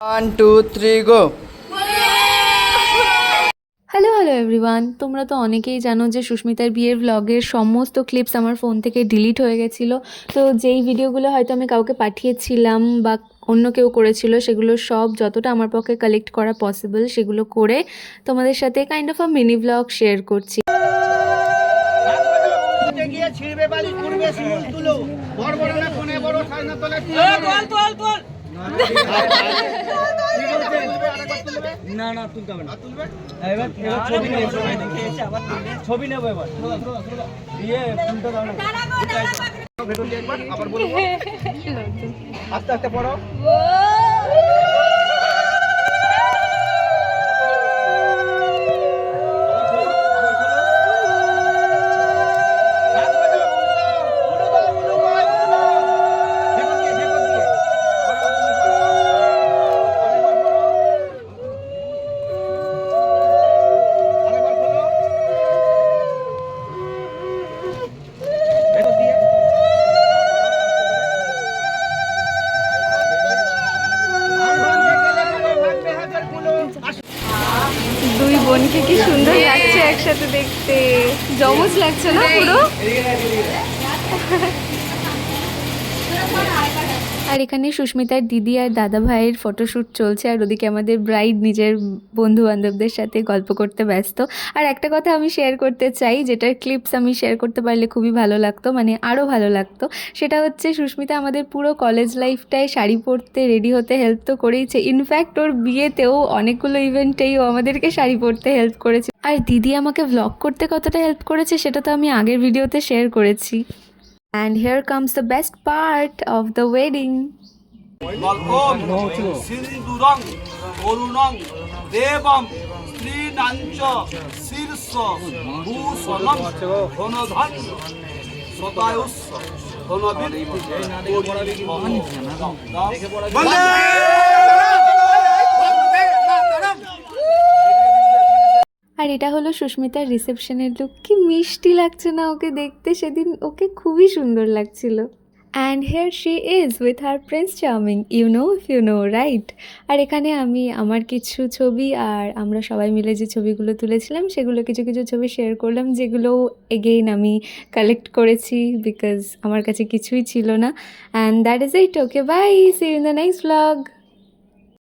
1 2 3 go. Hello everyone, তোমরা তো অনেকেই জানো যে সুস্মিতার বিয়ের ব্লগের সমস্ত ক্লিপস আমার ফোন থেকে ডিলিট হয়ে গেছিলো। তো যেই ভিডিওগুলো হয়তো আমি কাউকে পাঠিয়েছিলাম বা অন্য কেউ করেছিল, সেগুলো সব যতটা আমার পক্ষে কালেক্ট করা পসিবল সেগুলো করে তোমাদের সাথে kind of a mini blog share করছি। না না তুলতে হবে না, এবার ছবি নেব, ছবি নেব এবার দিয়ে ফুলটা দাও না, ভেতর দিয়ে একবার আবার বলো, আস্তে আস্তে পড়ো। দুই বোনকে কি সুন্দর লাগছে একসাথে দেখতে, জমজ লাগছে না পুরো? আর এখানে সুস্মিতার দিদি আর দাদা ভাইয়ের ফটোশ্যুট চলছে, আর ওদিকে আমাদের ব্রাইড নিজের বন্ধু বান্ধবদের সাথে গল্প করতে ব্যস্ত। আর একটা কথা আমি শেয়ার করতে চাই, যেটার ক্লিপস আমি শেয়ার করতে পারলে খুবই ভালো লাগতো, মানে আরও ভালো লাগতো। সেটা হচ্ছে সুস্মিতা আমাদের পুরো কলেজ লাইফটায় শাড়ি পরতে রেডি হতে হেল্প তো করেইছে, ইনফ্যাক্ট ওর বিয়েতেও অনেকগুলো ইভেন্টেই ও আমাদেরকে শাড়ি পরতে হেল্প করেছে। আর দিদি আমাকে ভ্লগ করতে কতটা হেল্প করেছে সেটা তো আমি আগের ভিডিওতে শেয়ার করেছি। And here comes the best part of the wedding. সিন্দুরং অরুণং দেবম স্ত্রীণাঞ্চ শীর্ষ ভূষণং ধনধান্য শতায়ুষ আর এটা হলো সুস্মিতার রিসেপশনের লুক। কি মিষ্টি লাগছে না ওকে দেখতে, সেদিন ওকে খুবই সুন্দর লাগছিল। And here she is with her prince charming, you know if you know right. আর এখানে আমি আমার কিছু ছবি আর আমরা সবাই মিলে যে ছবিগুলো তুলেছিলাম সেগুলো কিছু কিছু ছবি শেয়ার করলাম, যেগুলো এগেইন আমি কালেক্ট করেছি বিকজ আমার কাছে কিছুই ছিল না। And that is it. Okay bye, see you in the next blog.